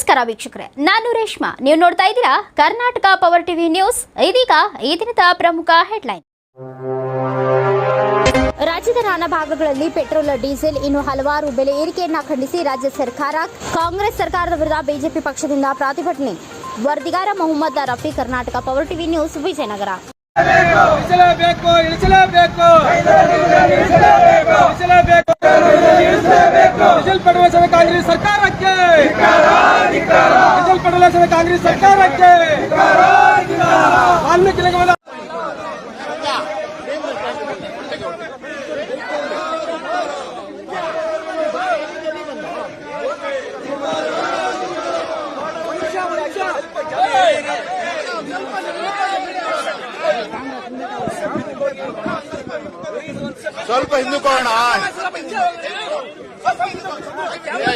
ನಮಸ್ಕಾರ ವೀಕ್ಷಕರೇ, ನಾನು ರೇಷ್ಮಾ. ನೀವು ನೋಡ್ತಾ ಇದ್ದೀರಾ ಕರ್ನಾಟಕ ಪವರ್ ಟಿವಿ ನ್ಯೂಸ್. ಇದೀಗ ಈ ದಿನದ ಪ್ರಮುಖ ಹೆಡ್ಲೈನ್. ರಾಜ್ಯದ ನಾನಾ ಭಾಗಗಳಲ್ಲಿ ಪೆಟ್ರೋಲ್, ಡೀಸೆಲ್ ಇನ್ನು ಹಲವಾರು ಬೆಲೆ ಏರಿಕೆಯನ್ನ ಖಂಡಿಸಿ ರಾಜ್ಯ ಸರ್ಕಾರ, ಕಾಂಗ್ರೆಸ್ ಸರ್ಕಾರದ ವಿರುದ್ಧ ಬಿಜೆಪಿ ಪಕ್ಷದಿಂದ ಪ್ರತಿಭಟನೆ. ವರದಿಗಾರ Mohammed Rafi, Karnataka power TV news, Vijayanagara. Congress ಸರ್ಕಾರಕ್ಕೆ ಕಾಂಗ್ರೆಸ್ ಸರ್ಕಾರಕ್ಕೆ ಸ್ವಲ್ಪ ಹಿಂದಕ್ಕೋಣ.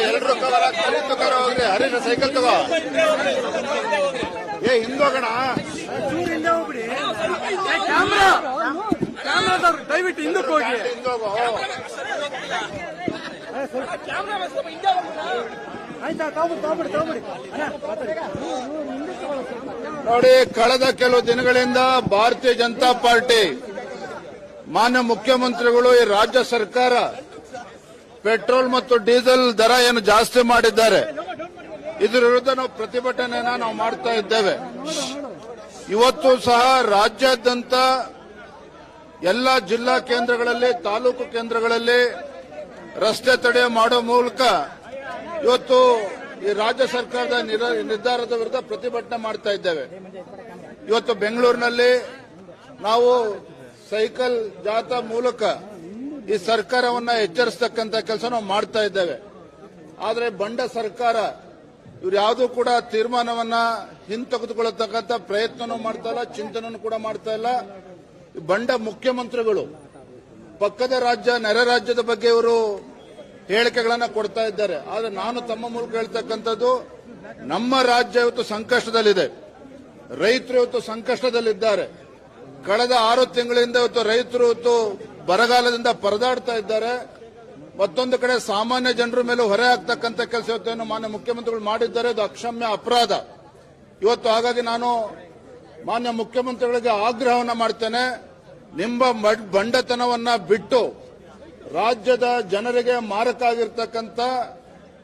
ಎಲ್ರು ಕವರ್ ಹೋಗ್ರಿ. ಹರಿನ ಸೈಕಲ್ ತಗೋ. ಹಿಂದೋಗೋಣ. ದಯವಿಟ್ಟು ಹಿಂದಕ್ಕೆ ಹೋಗಿ. ನೋಡಿ, ಕಳೆದ ಕೆಲವು ದಿನಗಳಿಂದ ಭಾರತೀಯ ಜನತಾ ಪಾರ್ಟಿ ಮಾನ್ಯ ಮುಖ್ಯಮಂತ್ರಿಗಳು, ಈ ರಾಜ್ಯ ಸರ್ಕಾರ ಪೆಟ್ರೋಲ್ ಮತ್ತು ಡೀಸೆಲ್ ದರ ಏನು ಜಾಸ್ತಿ ಮಾಡಿದ್ದಾರೆ, ಇದರ ವಿರುದ್ಧ ನಾವು ಪ್ರತಿಭಟನೆಯನ್ನ ನಾವು ಮಾಡ್ತಾ ಇದ್ದೇವೆ. ಇವತ್ತು ಸಹ ರಾಜ್ಯಾದ್ಯಂತ ಎಲ್ಲ ಜಿಲ್ಲಾ ಕೇಂದ್ರಗಳಲ್ಲಿ, ತಾಲೂಕು ಕೇಂದ್ರಗಳಲ್ಲಿ ರಸ್ತೆ ತಡೆ ಮಾಡೋ ಮೂಲಕ ಇವತ್ತು ಈ ರಾಜ್ಯ ಸರ್ಕಾರದ ನಿರ್ಧಾರದ ವಿರುದ್ಧ ಪ್ರತಿಭಟನೆ ಮಾಡ್ತಾ ಇದ್ದೇವೆ. ಇವತ್ತು ಬೆಂಗಳೂರಿನಲ್ಲಿ ನಾವು ಸೈಕಲ್ ಜಾಥಾ ಮೂಲಕ ಈ ಸರ್ಕಾರವನ್ನ ಎಚ್ಚರಿಸತಕ್ಕಂತ ಕೆಲಸ ನಾವು ಮಾಡ್ತಾ ಇದ್ದೇವೆ. ಆದರೆ ಬಂಡ ಸರ್ಕಾರ ಇವ್ರು ಯಾವುದೂ ಕೂಡ ತೀರ್ಮಾನವನ್ನ ಹಿಂತೆಗೆದುಕೊಳ್ಳತಕ್ಕಂಥ ಪ್ರಯತ್ನನೂ ಮಾಡ್ತಾ ಇಲ್ಲ, ಚಿಂತನೆನೂ ಕೂಡ ಮಾಡ್ತಾ ಇಲ್ಲ. ಬಂಡ ಮುಖ್ಯಮಂತ್ರಿಗಳು ಪಕ್ಕದ ರಾಜ್ಯ, ನೆರೆ ರಾಜ್ಯದ ಬಗ್ಗೆ ಇವರು ಹೇಳಿಕೆಗಳನ್ನ ಕೊಡ್ತಾ ಇದ್ದಾರೆ. ಆದರೆ ನಾನು ತಮ್ಮ ಮೂಲಕ ಹೇಳ್ತಕ್ಕಂಥದ್ದು, ನಮ್ಮ ರಾಜ್ಯ ಇವತ್ತು ಸಂಕಷ್ಟದಲ್ಲಿದೆ, ರೈತರು ಇವತ್ತು ಸಂಕಷ್ಟದಲ್ಲಿದ್ದಾರೆ. ಕಳೆದ 6 ತಿಂಗಳಿಂದ ಇವತ್ತು ರೈತರು ಇವತ್ತು ಬರಗಾಲದಿಂದ ಪರದಾಡ್ತಾ ಇದ್ದಾರೆ. ಮತ್ತೊಂದು ಕಡೆ ಸಾಮಾನ್ಯ ಜನರ ಮೇಲೆ ಹೊರೆ ಆಗ್ತಕ್ಕಂಥ ಕೆಲಸ ಇವತ್ತೇನು ಮಾನ್ಯ ಮುಖ್ಯಮಂತ್ರಿಗಳು ಮಾಡಿದ್ದಾರೆ, ಅದು ಅಕ್ಷಮ್ಯ ಅಪರಾಧ ಇವತ್ತು. ಹಾಗಾಗಿ ನಾನು ಮಾನ್ಯ ಮುಖ್ಯಮಂತ್ರಿಗಳಿಗೆ ಆಗ್ರಹವನ್ನ ಮಾಡ್ತೇನೆ, ನಿಮ್ಮ ಬಂಡತನವನ್ನ ಬಿಟ್ಟು ರಾಜ್ಯದ ಜನರಿಗೆ ಮಾರಕ ಆಗಿರ್ತಕ್ಕಂಥ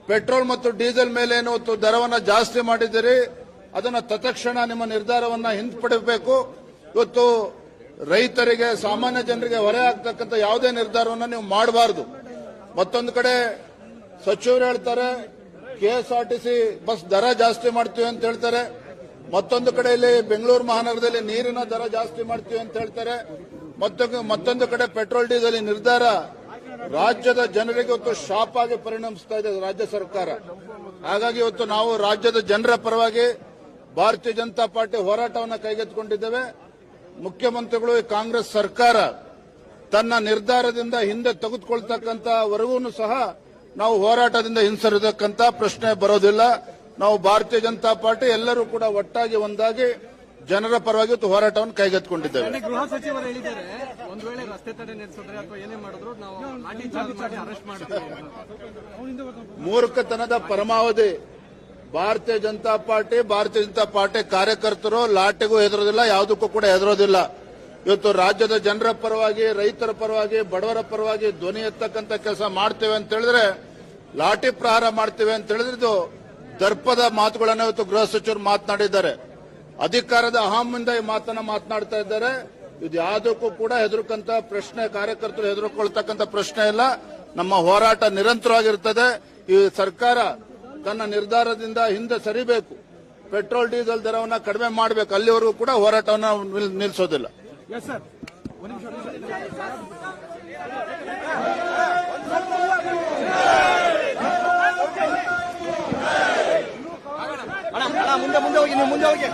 ಪೆಟ್ರೋಲ್ ಮತ್ತು ಡೀಸೆಲ್ ಮೇಲೆ ಏನು ದರವನ್ನ ಜಾಸ್ತಿ ಮಾಡಿದ್ದೀರಿ, ಅದನ್ನ ತತ್ಕ್ಷಣ ನಿಮ್ಮ ನಿರ್ಧಾರವನ್ನ ಹಿಂಪಡೆಯಬೇಕು. ಇವತ್ತು ರೈತರಿಗೆ, ಸಾಮಾನ್ಯ ಜನರಿಗೆ ಹೊರೆ ಆಗ್ತಕ್ಕಂಥ ಯಾವುದೇ ನಿರ್ಧಾರವನ್ನ ನೀವು ಮಾಡಬಾರದು. ಮತ್ತೊಂದು ಕಡೆ ಸಚಿವರು ಹೇಳ್ತಾರೆ ಕೆಎಸ್ಆರ್ಟಿಸಿ ಬಸ್ ದರ ಜಾಸ್ತಿ ಮಾಡ್ತೀವಿ ಅಂತ ಹೇಳ್ತಾರೆ. ಮತ್ತೊಂದು ಕಡೆಯಲ್ಲಿ ಬೆಂಗಳೂರು ಮಹಾನಗರದಲ್ಲಿ ನೀರಿನ ದರ ಜಾಸ್ತಿ ಮಾಡ್ತೀವಿ ಅಂತ ಹೇಳ್ತಾರೆ. ಮತ್ತೊಂದು ಕಡೆ ಪೆಟ್ರೋಲ್ ಡೀಸೆಲ್ ನಿರ್ಧಾರ ರಾಜ್ಯದ ಜನರಿಗೆ ಇವತ್ತು ಶಾಪ್ ಆಗಿ ಪರಿಣಮಿಸ್ತಾ ಇದೆ ರಾಜ್ಯ ಸರ್ಕಾರ. ಹಾಗಾಗಿ ಇವತ್ತು ನಾವು ರಾಜ್ಯದ ಜನರ ಪರವಾಗಿ ಭಾರತೀಯ ಜನತಾ ಪಾರ್ಟಿ ಹೋರಾಟವನ್ನು ಕೈಗೆತ್ತಿಕೊಂಡಿದ್ದೇವೆ. ಮುಖ್ಯಮಂತ್ರಿಗಳು, ಕಾಂಗ್ರೆಸ್ ಸರ್ಕಾರ ತನ್ನ ನಿರ್ಧಾರದಿಂದ ಹಿಂದೆ ತೆಗೆದುಕೊಳ್ತಕ್ಕಂಥವರೆಗೂ ಸಹ ನಾವು ಹೋರಾಟದಿಂದ ಹಿಂಸರಿದಕ್ಕಂತ ಪ್ರಶ್ನೆ ಬರೋದಿಲ್ಲ. ನಾವು ಭಾರತೀಯ ಜನತಾ ಪಾರ್ಟಿ ಎಲ್ಲರೂ ಕೂಡ ಒಟ್ಟಾಗಿ ಒಂದಾಗಿ ಜನರ ಪರವಾಗಿ ಹೋರಾಟವನ್ನು ಕೈಗೆತ್ತಿಕೊಂಡಿದ್ದೇವೆ. ಗೃಹ ಸಚಿವರು ಹೇಳಿದ್ದಾರೆ, ಒಂದು ವೇಳೆ ರಸ್ತೆ ತಡೆ ನಡೆಸಿದ್ರೆ ಅಥವಾ ಏನೇ ಮಾಡಿದ್ರು ನಾವು ಲಾಠಿ ಚಾರ್ಜ್ ಮಾಡಿ ಅರೆಸ್ಟ್ ಮಾಡ್ತೀವಿ. ಮೂರ್ಖತನದ ಪರಮಾವಧಿ. ಭಾರತೀಯ ಜನತಾ ಪಾರ್ಟಿ ಕಾರ್ಯಕರ್ತರು ಲಾಠಿಗೂ ಹೆದರೋದಿಲ್ಲ, ಯಾವುದಕ್ಕೂ ಕೂಡ ಹೆದರೋದಿಲ್ಲ. ಇವತ್ತು ರಾಜ್ಯದ ಜನರ ಪರವಾಗಿ, ರೈತರ ಪರವಾಗಿ, ಬಡವರ ಪರವಾಗಿ ಧ್ವನಿ ಎತ್ತಕ್ಕಂಥ ಕೆಲಸ ಮಾಡ್ತೇವೆ ಅಂತ ಹೇಳಿದ್ರೆ, ಲಾಠಿ ಪ್ರಹಾರ ಮಾಡ್ತೇವೆ ಅಂತ ಹೇಳಿದ್ರೆ ಇದು ದರ್ಪದ ಮಾತುಗಳನ್ನು ಇವತ್ತು ಗೃಹ ಸಚಿವರು ಮಾತನಾಡಿದ್ದಾರೆ. ಅಧಿಕಾರದ ಅಹಮಿಂದ ಈ ಮಾತನ್ನ ಮಾತನಾಡ್ತಾ ಇದ್ದಾರೆ. ಇದು ಯಾವುದಕ್ಕೂ ಕೂಡ ಹೆದರ್ಕಂತ ಪ್ರಶ್ನೆ, ಕಾರ್ಯಕರ್ತರು ಹೆದರ್ಕೊಳ್ತಕ್ಕಂಥ ಪ್ರಶ್ನೆ ಇಲ್ಲ. ನಮ್ಮ ಹೋರಾಟ ನಿರಂತರವಾಗಿರ್ತದೆ. ಈ ಸರ್ಕಾರ ತನ್ನ ನಿರ್ಧಾರದಿಂದ ಹಿಂದೆ ಸರಿಬೇಕು, ಪೆಟ್ರೋಲ್ ಡೀಸೆಲ್ ದರವನ್ನು ಕಡಿಮೆ ಮಾಡಬೇಕು, ಅಲ್ಲಿವರೆಗೂ ಕೂಡ ಹೋರಾಟವನ್ನು ನಿಲ್ಲಿಸೋದಿಲ್ಲ. ಮುಂದೆ ಹೋಗಿ, ನೀವು ಮುಂದೆ ಹೋಗಿ.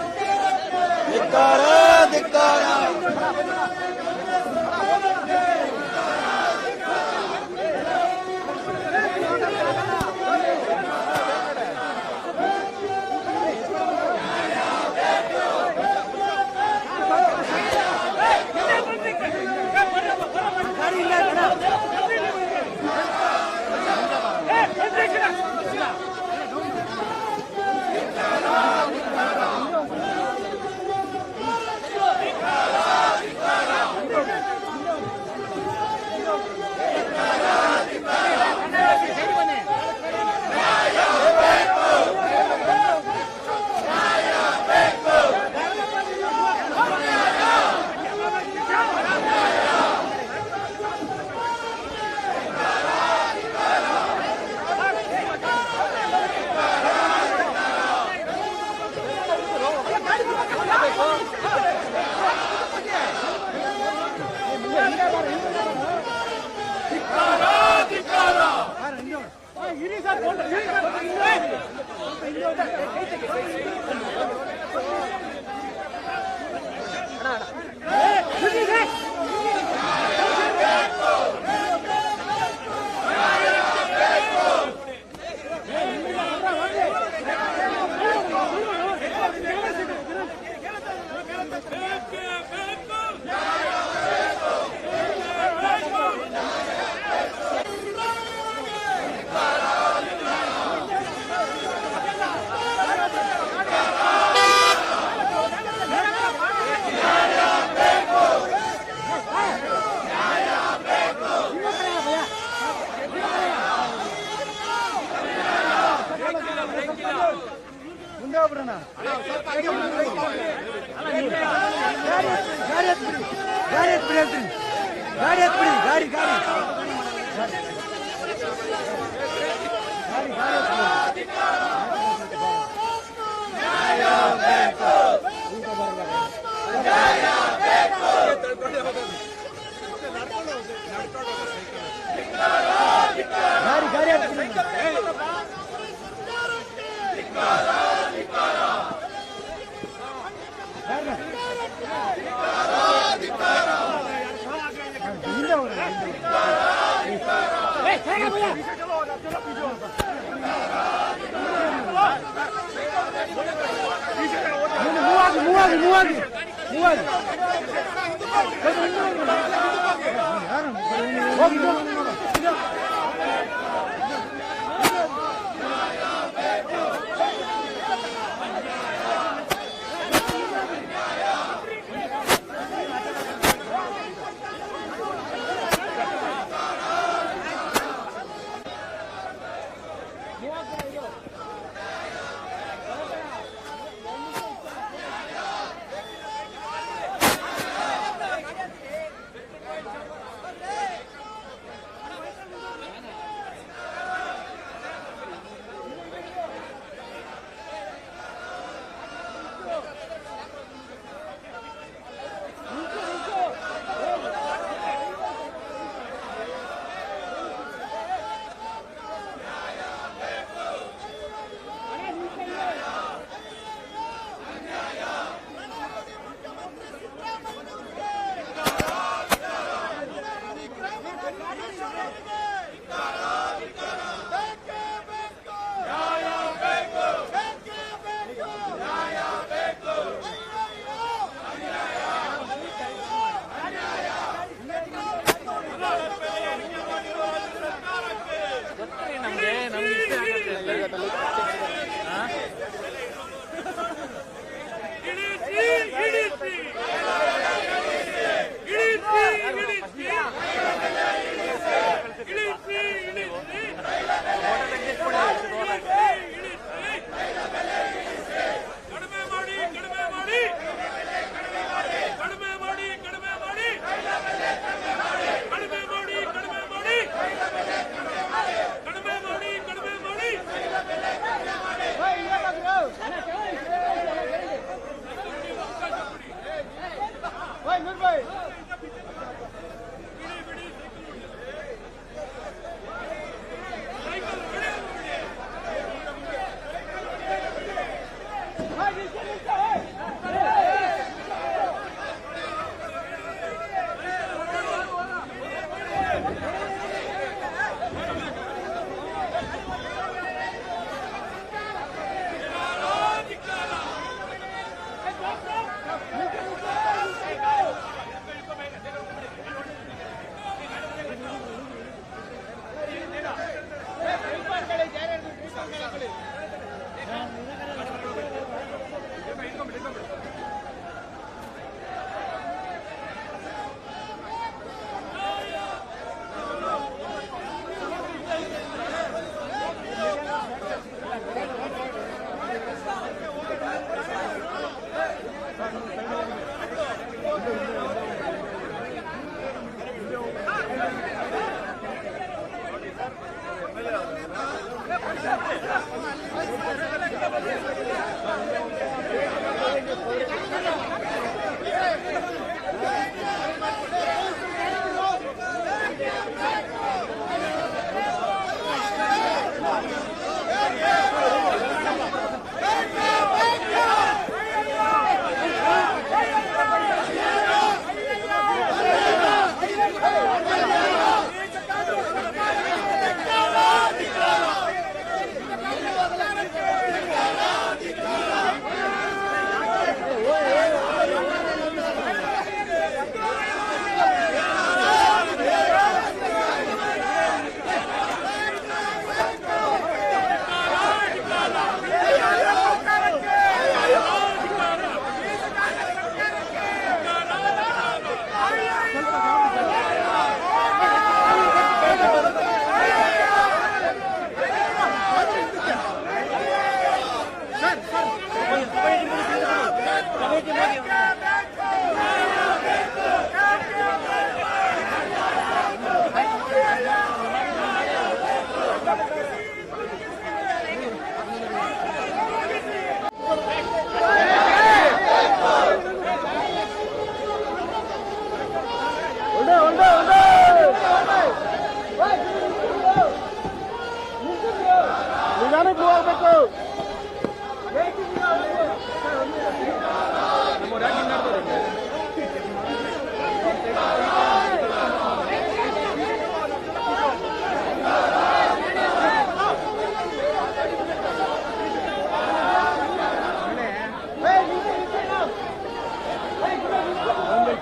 ನಿಧಾನಕ್ಕೆ ಹೋಗ್ಬೇಕು.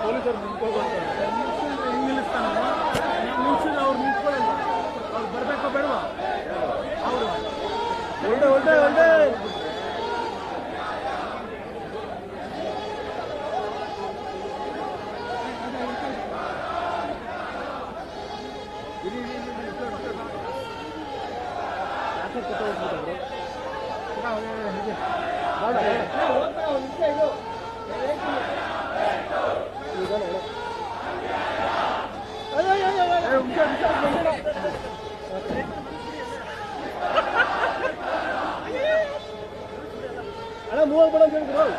ಪೊಲೀಸರು ನಿಲ್ಸ್ತಾನ ಅವ್ರು ನಿಂತ್ಕೊಳ್ಳಲ್ಲ. ಅವ್ರು ಬರ್ಬೇಕೋ ಬೇಡವಾ ಅವರು ಒಳ್ಳೆ ಒಳ್ಳೆ ಒಳ್ಳೆ ಅಣ್ಣ ಮೂವ್ ಆಗ್ಬೇಡ ಅಂತ ಹೇಳಿದ್ರು.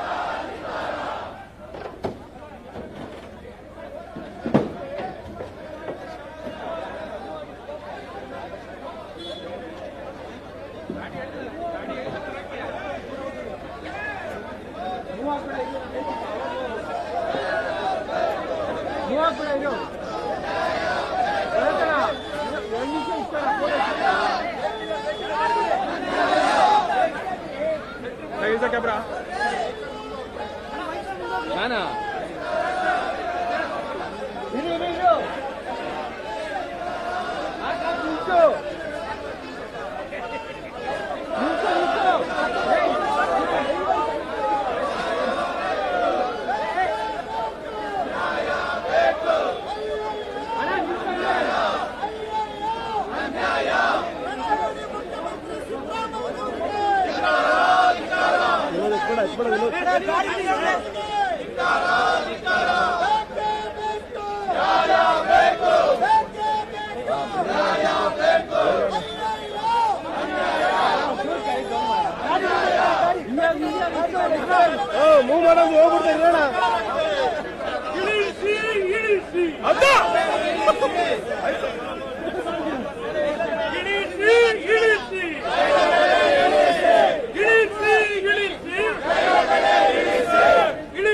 ಕ್ಯಾಮ್ರಾ ನಾನಾ ಮೂವ್ ಮಾಡೋದು ಹೋಗ್ಬಿಡ್ತಾರೆ ಹೇಳ ಇಳಿಸಿ ಇಳಿಸಿ ಅದ ಇಳಿಸಿ ಇಳಿಸಿ ಇಳಿಸಿ ಇಳಿಸಿ ಇಳಿಸಿ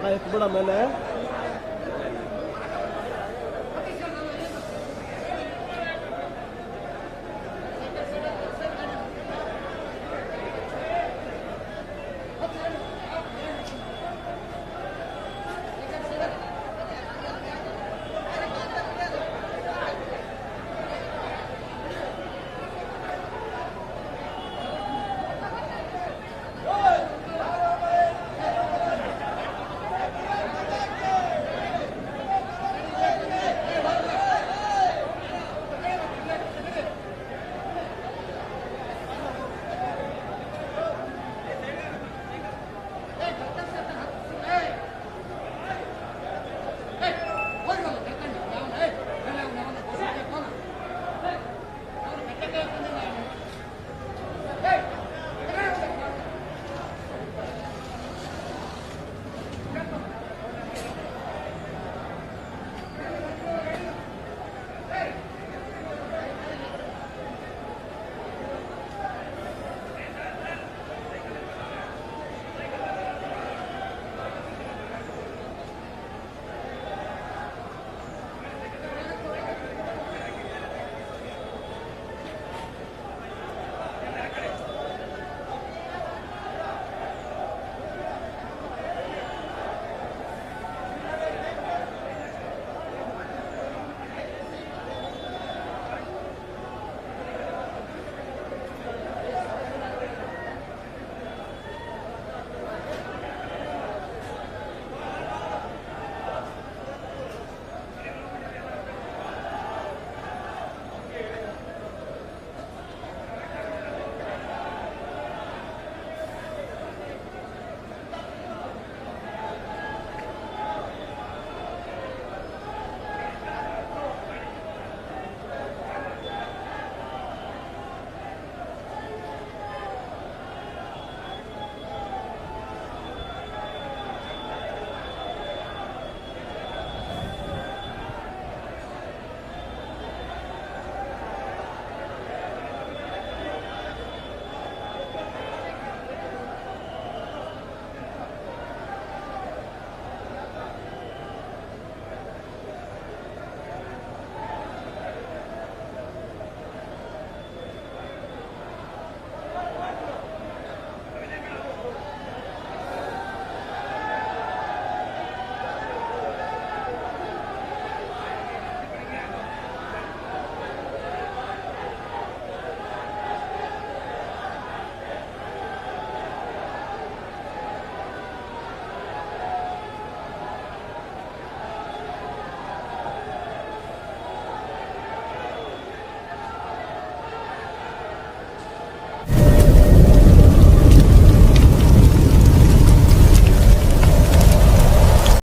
ಎತ್ಬಿಡ ಮೇಲೆ